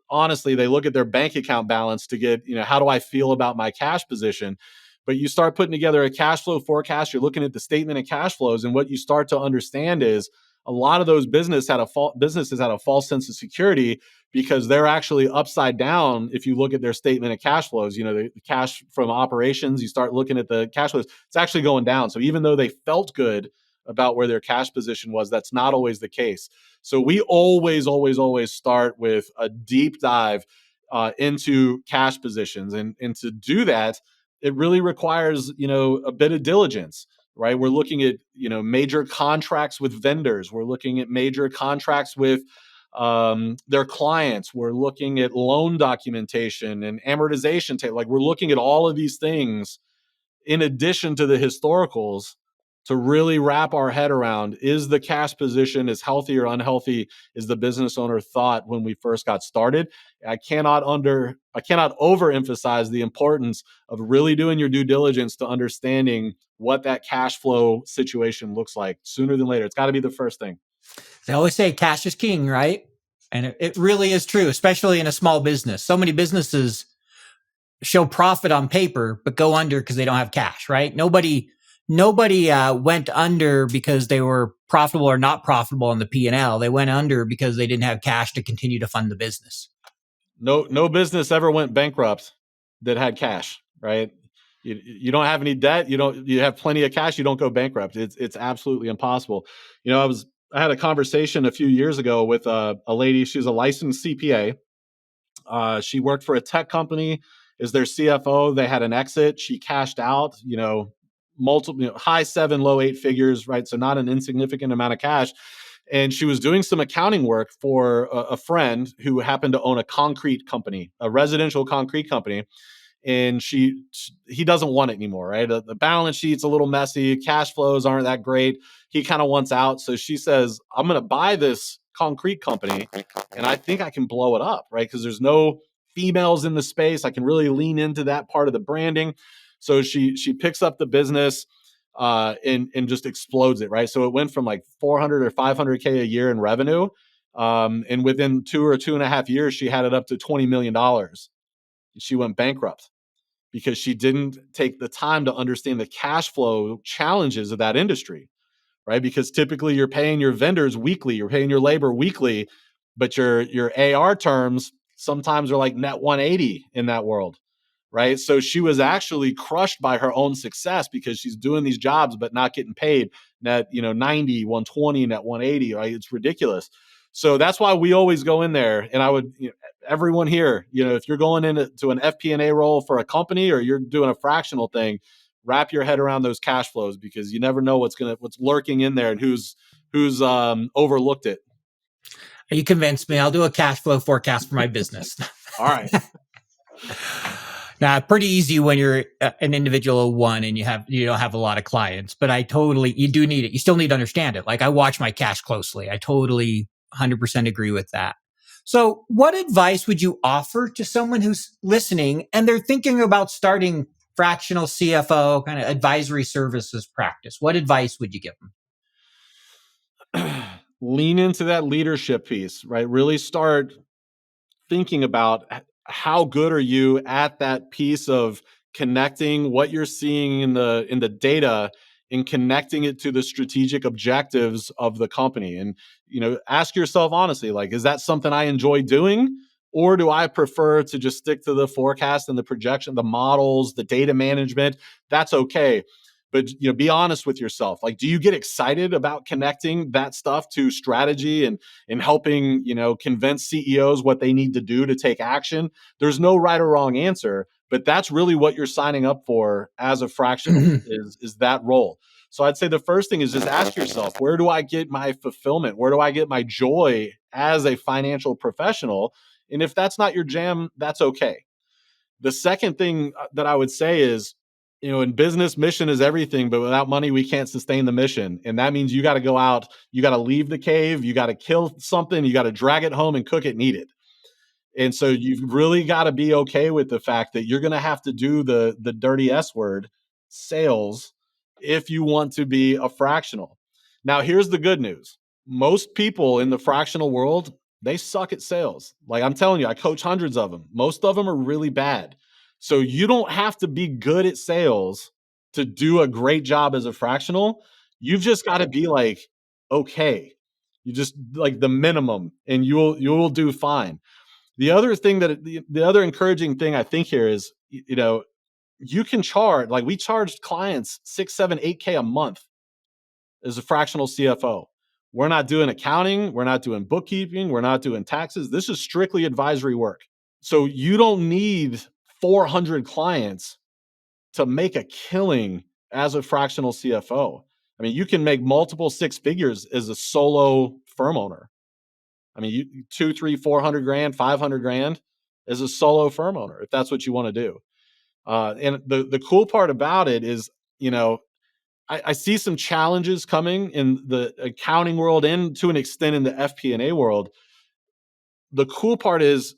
honestly, they look at their bank account balance to get, how do I feel about my cash position? But you start putting together a cash flow forecast, you're looking at the statement of cash flows, and what you start to understand is a lot of those businesses had a false sense of security, because they're actually upside down. If you look at their statement of cash flows, the cash from operations, you start looking at the cash flows, it's actually going down. So even though they felt good about where their cash position was, that's not always the case. So we always, always, always start with a deep dive into cash positions, and to do that, it really requires, a bit of diligence. Right, we're looking at, major contracts with vendors. We're looking at major contracts with their clients. We're looking at loan documentation and amortization. Like, we're looking at all of these things in addition to the historicals, to really wrap our head around, is the cash position as healthy or unhealthy as the business owner thought when we first got started. I cannot overemphasize the importance of really doing your due diligence to understanding what that cash flow situation looks like sooner than later. It's got to be the first thing. They always say cash is king, right? And it really is true, especially in a small business. So many businesses show profit on paper, but go under because they don't have cash, right? Nobody went under because they were profitable or not profitable on the P&L. They went under because they didn't have cash to continue to fund the business. No business ever went bankrupt that had cash, right? You don't have any debt. You have plenty of cash. You don't go bankrupt. It's absolutely impossible. I had a conversation a few years ago with a lady. She's a licensed CPA. She worked for a tech company as their CFO. They had an exit. She cashed out, multiple, high 7, low 8 figures, right? So not an insignificant amount of cash. And she was doing some accounting work for a friend who happened to own a concrete company, a residential concrete company. and he doesn't want it anymore, right? The balance sheet's a little messy, cash flows aren't that great. He kind of wants out. So she says, I'm going to buy this concrete company and I think I can blow it up, right? Because there's no females in the space. I can really lean into that part of the branding. So she picks up the business and just explodes it, right? So it went from like 400 or 500K a year in revenue. And within 2 or 2.5 years, she had it up to $20 million. She went bankrupt because she didn't take the time to understand the cash flow challenges of that industry, right? Because typically you're paying your vendors weekly, you're paying your labor weekly, but your AR terms sometimes are like net 180 in that world, right? So she was actually crushed by her own success because she's doing these jobs but not getting paid net, 90, 120, net 180, right? It's ridiculous. So that's why we always go in there, and I would, everyone here, if you're going into an FP&A role for a company or you're doing a fractional thing, wrap your head around those cash flows because you never know what's lurking in there and who's overlooked it. You convinced me. I'll do a cash flow forecast for my business. All right. Now, pretty easy when you're an individual of one and you don't have a lot of clients, but you do need it. You still need to understand it. Like I watch my cash closely. I totally 100% agree with that. So what advice would you offer to someone who's listening and they're thinking about starting fractional CFO kind of advisory services practice? What advice would you give them? Lean into that leadership piece, right? Really start thinking about how good are you at that piece of connecting what you're seeing in the data and connecting it to the strategic objectives of the company. And ask yourself honestly, like, is that something I enjoy doing, or do I prefer to just stick to the forecast and the projection, the models, the data management? That's okay. But be honest with yourself. Like, do you get excited about connecting that stuff to strategy and helping convince CEOs what they need to do to take action? There's no right or wrong answer, but that's really what you're signing up for as a fractional is that role. So I'd say the first thing is just ask yourself, where do I get my fulfillment? Where do I get my joy as a financial professional? And if that's not your jam, that's okay. The second thing that I would say is, in business, mission is everything, but without money, we can't sustain the mission. And that means you got to go out, you got to leave the cave, you got to kill something, you got to drag it home and cook it and eat it. And so you've really got to be okay with the fact that you're going to have to do the dirty S word, sales, if you want to be a fractional. Now, here's the good news. Most people in the fractional world, they suck at sales. Like I'm telling you, I coach hundreds of them. Most of them are really bad. So you don't have to be good at sales to do a great job as a fractional. You've just got to be like, okay, you just like the minimum and you'll do fine. The other thing the other encouraging thing I think here is, you can charge, like we charged clients 6, 7, 8K a month as a fractional CFO. We're not doing accounting. We're not doing bookkeeping. We're not doing taxes. This is strictly advisory work. So you don't need 400 clients to make a killing as a fractional CFO. I mean, you can make multiple six figures as a solo firm owner. I mean, you 2, 3, 400 grand, 500 grand as a solo firm owner, if that's what you want to do. And the cool part about it is, I see some challenges coming in the accounting world and to an extent in the FP&A world. The cool part is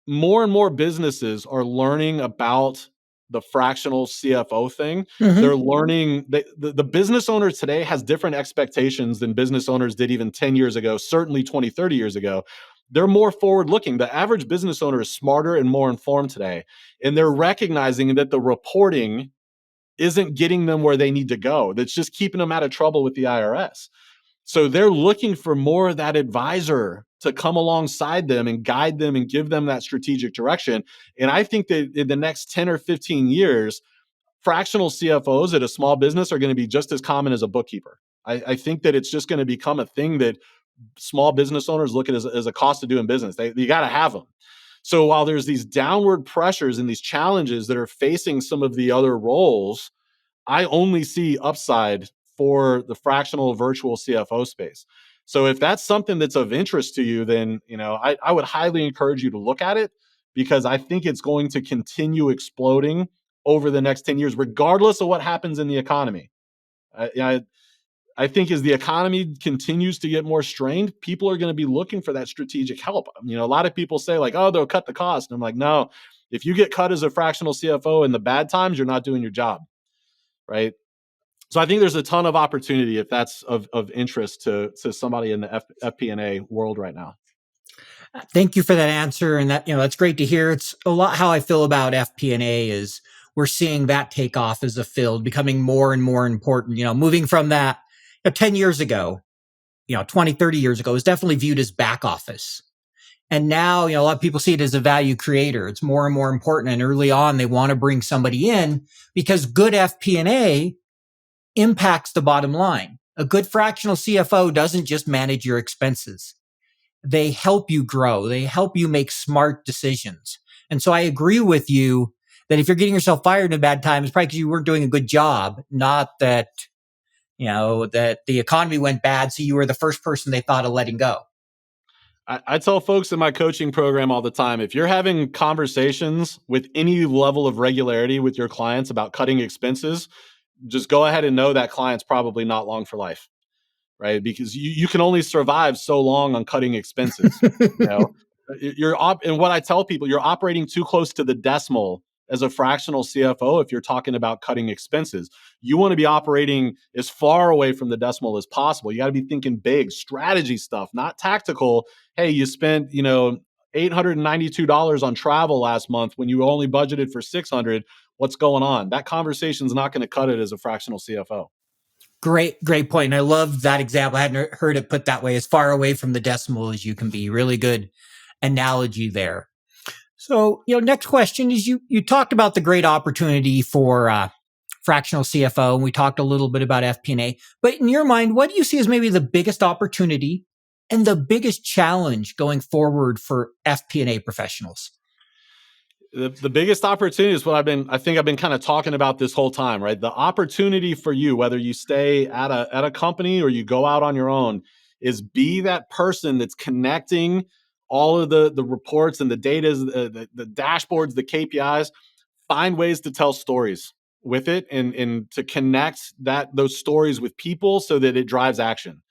more and more businesses are learning about the fractional CFO thing. Mm-hmm. They're learning the business owner today has different expectations than business owners did even 10 years ago, certainly 20, 30 years ago. They're more forward looking. The average business owner is smarter and more informed today. And they're recognizing that the reporting isn't getting them where they need to go. That's just keeping them out of trouble with the IRS. So they're looking for more of that advisor to come alongside them and guide them and give them that strategic direction. And I think that in the next 10 or 15 years, fractional CFOs at a small business are going to be just as common as a bookkeeper. I think that it's just going to become a thing that small business owners look at as a cost of doing business. You got to have them. So while there's these downward pressures and these challenges that are facing some of the other roles, I only see upside for the fractional virtual CFO space. So if that's something that's of interest to you, then I would highly encourage you to look at it. because I think it's going to continue exploding over the next 10 years, regardless of what happens in the economy. I think as the economy continues to get more strained, people are going to be looking for that strategic help. A lot of people say like, oh, they'll cut the cost. And I'm like, no, if you get cut as a fractional CFO in the bad times, you're not doing your job, right? So I think there's a ton of opportunity if that's of interest to somebody in the FP&A world right now. Thank you for that answer. And that's great to hear. It's a lot how I feel about FP&A is we're seeing that take off as a field becoming more and more important, moving from that 10 years ago, 20, 30 years ago, it was definitely viewed as back office. And now, a lot of people see it as a value creator. It's more and more important. And early on, they want to bring somebody in because good FP&A impacts the bottom line. A good fractional CFO doesn't just manage your expenses. They help you grow. They help you make smart decisions. And so I agree with you that if you're getting yourself fired in a bad time, it's probably because you weren't doing a good job, not that, that the economy went bad. So you were the first person they thought of letting go. I tell folks in my coaching program all the time, if you're having conversations with any level of regularity with your clients about cutting expenses, just go ahead and know that client's probably not long for life, right? Because you can only survive so long on cutting expenses. And what I tell people, you're operating too close to the decimal as a fractional CFO if you're talking about cutting expenses. You want to be operating as far away from the decimal as possible. You got to be thinking big, strategy stuff, not tactical. Hey, you spent, $892 on travel last month when you only budgeted for 600. What's going on? That conversation's not going to cut it as a fractional CFO. Great point. And I love that example. I hadn't heard it put that way, as far away from the decimal as you can be. Really good analogy there. So, next question is you talked about the great opportunity for fractional CFO, and we talked a little bit about FP&A. But in your mind, what do you see as maybe the biggest opportunity and the biggest challenge going forward for FP&A professionals? The biggest opportunity is what I think I've been kind of talking about this whole time, right? The opportunity for you, whether you stay at a company or you go out on your own, is be that person that's connecting all of the reports and the data, the dashboards, the KPIs. Find ways to tell stories with it and to connect those stories with people so that it drives action.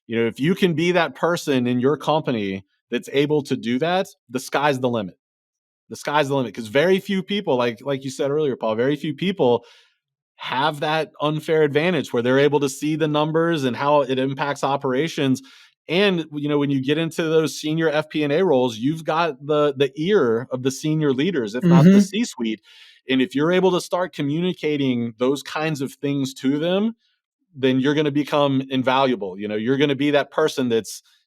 If you can be that person in your company that's able to do that, the sky's the limit. The sky's the limit, because very few people, like you said earlier, Paul, very few people have that unfair advantage where they're able to see the numbers and how it impacts operations. And when you get into those senior FP&A roles, you've got the ear of the senior leaders, if not the C-suite. And if you're able to start communicating those kinds of things to them, then you're going to become invaluable. You're going to be that person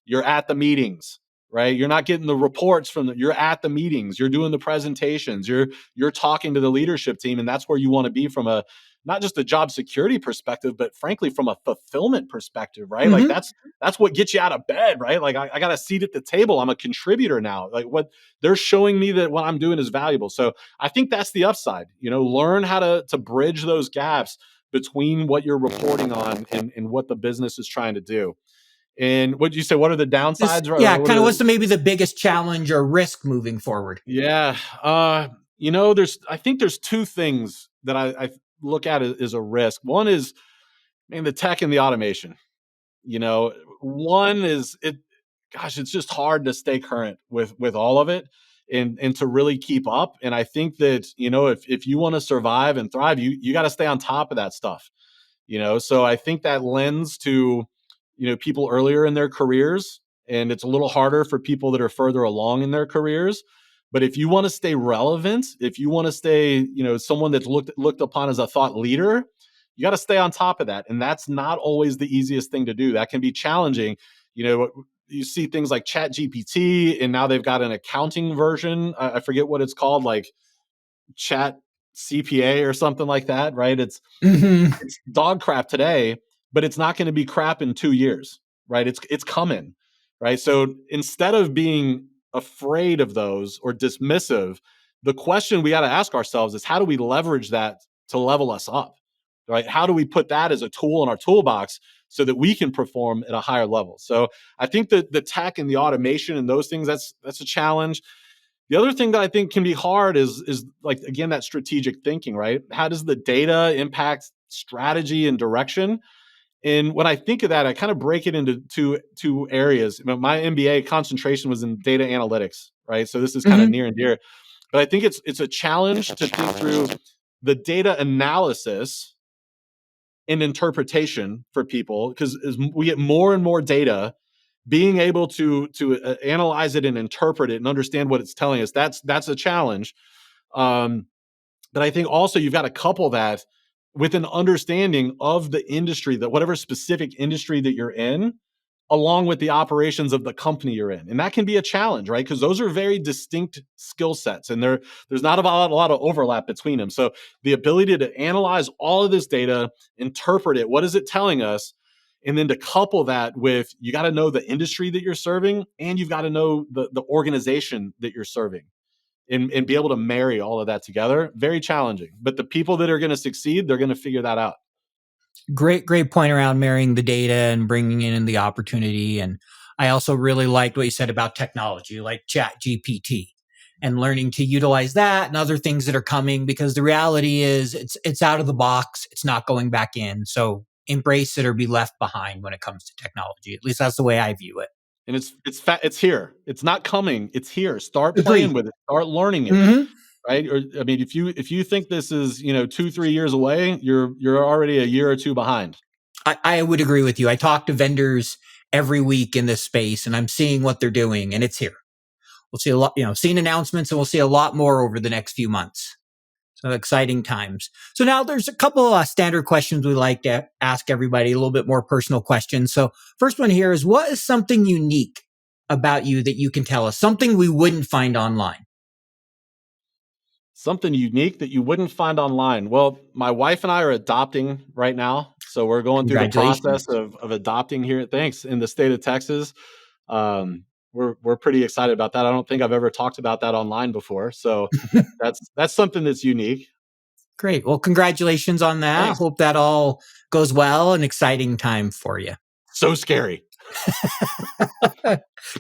you're at the meetings, right? You're not getting the reports you're at the meetings, you're doing the presentations, you're talking to the leadership team. And that's where you want to be from not just a job security perspective, but frankly, from a fulfillment perspective, right? Like that's what gets you out of bed, right? Like I got a seat at the table. I'm a contributor now. Like what they're showing me that what I'm doing is valuable. So I think that's the upside, learn how to bridge those gaps between what you're reporting on and what the business is trying to do. And what did you say? What are the downsides? What's maybe the biggest challenge or risk moving forward? Yeah. I think there's two things that I look at as a risk. One is, the tech and the automation. One is it's just hard to stay current with all of it and to really keep up. And I think that, if you want to survive and thrive, you got to stay on top of that stuff. So I think that lends to, people earlier in their careers, and it's a little harder for people that are further along in their careers. But if you want to stay relevant, if you want to stay, someone that's looked upon as a thought leader, you got to stay on top of that. And that's not always the easiest thing to do. That can be challenging. You see things like Chat GPT, and now they've got an accounting version. I forget what it's called, like Chat CPA or something like that, right? It's dog crap today, but it's not going to be crap in 2 years, right? It's coming, right? So instead of being afraid of those or dismissive, the question we got to ask ourselves is, how do we leverage that to level us up, right? How do we put that as a tool in our toolbox so that we can perform at a higher level? So I think that the tech and the automation and those things, that's a challenge. The other thing that I think can be hard is like, again, that strategic thinking, right? How does the data impact strategy and direction? And when I think of that, I kind of break it into two areas. My MBA concentration was in data analytics, right? So this is kind of Hmm. near and dear. But I think it's a challenge to think through the data analysis and interpretation for people, because as we get more and more data, being able to analyze it and interpret it and understand what it's telling us, that's a challenge. Um, but I think also you've got to couple that with an understanding of the industry, that whatever specific industry that you're in, along with the operations of the company you're in. And that can be a challenge, right? Because those are very distinct skill sets, and there's not a lot of overlap between them. So the ability to analyze all of this data, interpret it, what is it telling us? And then to couple that with, you got to know the industry that you're serving, and you've got to know the organization that you're serving, and be able to marry all of that together. Very challenging. But the people that are going to succeed, they're going to figure that out. Great point around marrying the data and bringing in the opportunity. And I also really liked what you said about technology, like Chat GPT, and learning to utilize that and other things that are coming, because the reality is it's out of the box. It's not going back in. So embrace it or be left behind when it comes to technology. At least that's the way I view it. And it's here. It's not coming. It's here. Start playing Agree. with it. Start learning it. Hmm. Right? Or I mean, if you think this is 2-3 years away, you're already a year or two behind. I would agree with you. I talk to vendors every week in this space, and I'm seeing what they're doing, and it's here. We'll see a lot, seeing announcements, and we'll see a lot more over the next few months. So exciting times. So now there's a couple standard questions we like to ask everybody, a little bit more personal questions. So first one here is, what is something unique about you that you can tell us? Something we wouldn't find online. Something unique that you wouldn't find online. Well, my wife and I are adopting right now. So we're going through the process Congratulations. of adopting here. Thanks. In the state of Texas. We're pretty excited about that. I don't think I've ever talked about that online before. So that's something that's unique. Great. Well, congratulations on that. Thanks. Hope that all goes well. An exciting time for you. So scary.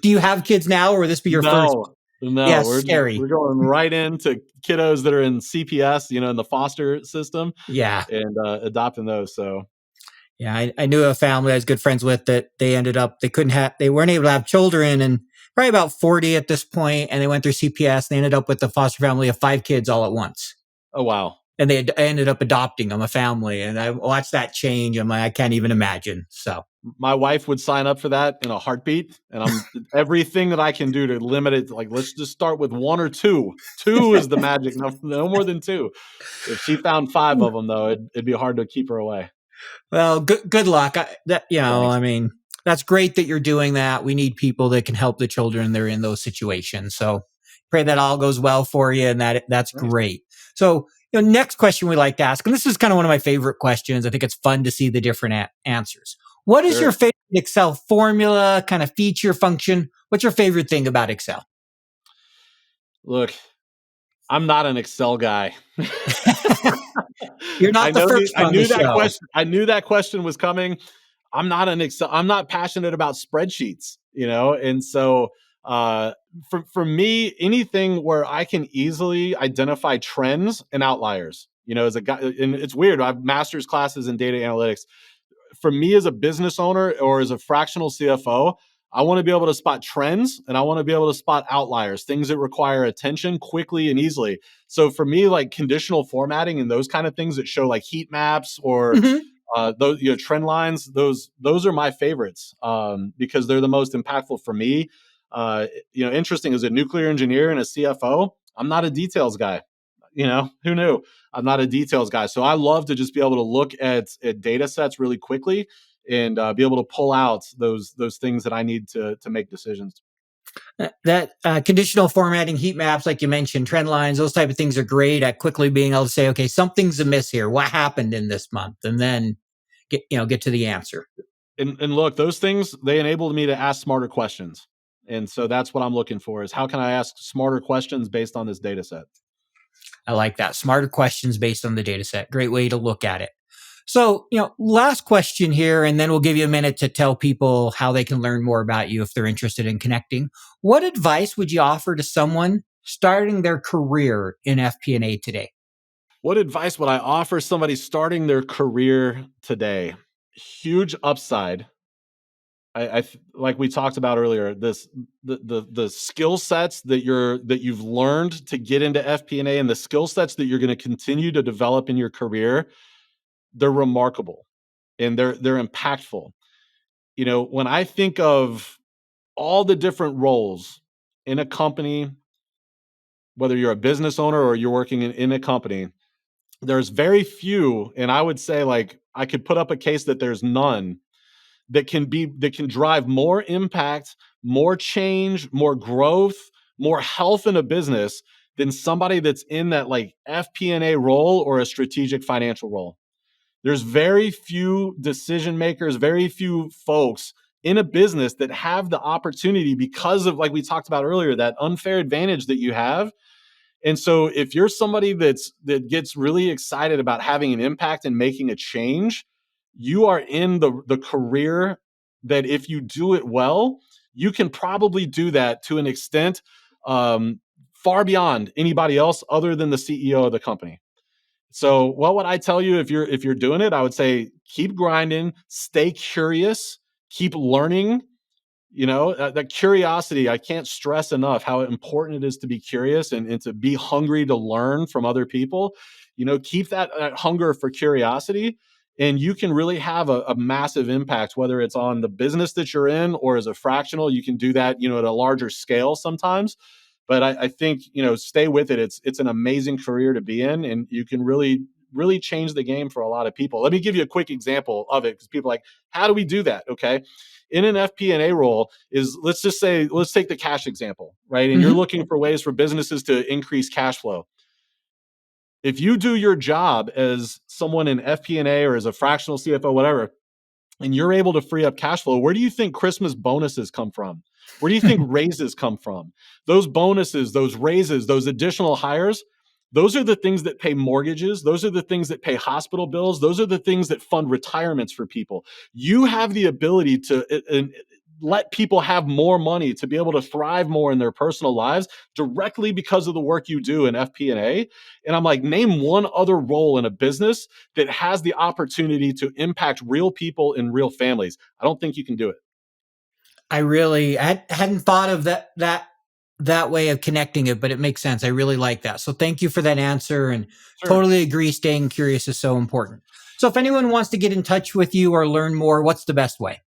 Do you have kids now, or will this be your first? No, no, Yes, scary. we're going right into kiddos that are in CPS, in the foster system, Yeah. and adopting those. So Yeah. I knew a family I was good friends with that they weren't able to have children, and probably about 40 at this point, and they went through CPS. And they ended up with a foster family of 5 kids all at once. oh wow. And ended up adopting them, a family. And I watched that change. I'm like, I can't even imagine. So My wife would sign up for that in a heartbeat, and I'm everything that I can do to limit it. Like, let's just start with one or two. Two is the magic number, no more than two. If she found five of them, though, it'd be hard to keep her away. well, good luck. Thanks. I mean, that's great that you're doing that. We need people that can help the children that are in those situations. So pray that all goes well for you, and that's Thanks. great. So, next question we like to ask, and this is kind of one of my favorite questions. I think it's fun to see the different answers. What is Sure. your favorite Excel formula, kind of feature, function? What's your favorite thing about Excel? Look, I'm not an Excel guy. You're not the first I on the knew that show. question. I knew that question was coming. I'm not passionate about spreadsheets, and so for me, anything where I can easily identify trends and outliers, as a guy, and it's weird. I have master's classes in data analytics. For me as a business owner or as a fractional CFO, I want to be able to spot trends, and I want to be able to spot outliers, things that require attention quickly and easily. So for me, like conditional formatting and those kind of things that show like heat maps or Mhm. those trend lines, those are my favorites, because they're the most impactful for me. Interesting, as a nuclear engineer and a CFO, I'm not a details guy. Who knew? I'm not a details guy. So I love to just be able to look at data sets really quickly and be able to pull out those things that I need to make decisions. That conditional formatting, heat maps, like you mentioned, trend lines, those type of things are great at quickly being able to say, okay, something's amiss here. What happened in this month? And then get to the answer. And look, those things, they enabled me to ask smarter questions. And so that's what I'm looking for, is how can I ask smarter questions based on this data set? I like that. Smarter questions based on the data set. Great way to look at it. So, last question here, and then we'll give you a minute to tell people how they can learn more about you if they're interested in connecting. What advice would you offer to someone starting their career in FP&A today? What advice would I offer somebody starting their career today? Huge upside. Like we talked about earlier, the skill sets that you've learned to get into FP&A and the skill sets that you're going to continue to develop in your career, they're remarkable and they're impactful. When I think of all the different roles in a company, whether you're a business owner or you're working in a company, there's very few, and I would say like I could put up a case that there's none that can drive more impact, more change, more growth, more health in a business than somebody that's in that like FP&A role or a strategic financial role. There's very few decision makers, very few folks in a business that have the opportunity because of, like we talked about earlier, that unfair advantage that you have. And so if you're somebody that gets really excited about having an impact and making a change, you are in the career that if you do it well, you can probably do that to an extent far beyond anybody else other than the CEO of the company. So what would I tell you if you're doing it? I would say keep grinding, stay curious, keep learning. That curiosity, I can't stress enough how important it is to be curious and to be hungry to learn from other people. Keep that hunger for curiosity, and you can really have a massive impact, whether it's on the business that you're in or as a fractional. You can do that, at a larger scale sometimes. But I think, stay with it. It's an amazing career to be in, and you can really, really change the game for a lot of people. Let me give you a quick example of it, because people are like, how do we do that? Okay. In an FP&A role let's take the cash example, right? And you're looking for ways for businesses to increase cash flow. If you do your job as someone in FP&A or as a fractional CFO, whatever, and you're able to free up cash flow, where do you think Christmas bonuses come from? Where do you think raises come from? Those bonuses, those raises, those additional hires, those are the things that pay mortgages. Those are the things that pay hospital bills. Those are the things that fund retirements for people. You have the ability to let people have more money to be able to thrive more in their personal lives directly because of the work you do in FP&A. And I'm like, name one other role in a business that has the opportunity to impact real people and real families. I don't think you can do it. I hadn't thought of that way of connecting it, but it makes sense. I really like that. So thank you for that answer, and Sure. totally agree. Staying curious is so important. So if anyone wants to get in touch with you or learn more, what's the best way?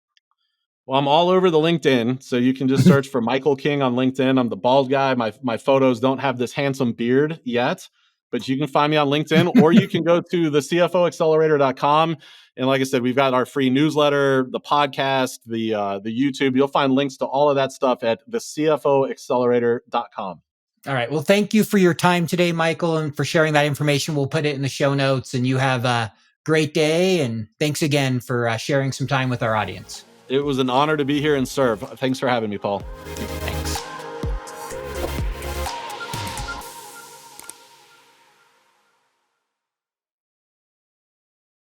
Well, I'm all over the LinkedIn, so you can just search for Michael King on LinkedIn. I'm the bald guy. My photos don't have this handsome beard yet, but you can find me on LinkedIn, or you can go to the CFOaccelerator.com. And like I said, we've got our free newsletter, the podcast, the YouTube. You'll find links to all of that stuff at the CFOaccelerator.com. All right. Well, thank you for your time today, Michael, and for sharing that information. We'll put it in the show notes, and you have a great day. And thanks again for sharing some time with our audience. It was an honor to be here and serve. Thanks for having me, Paul.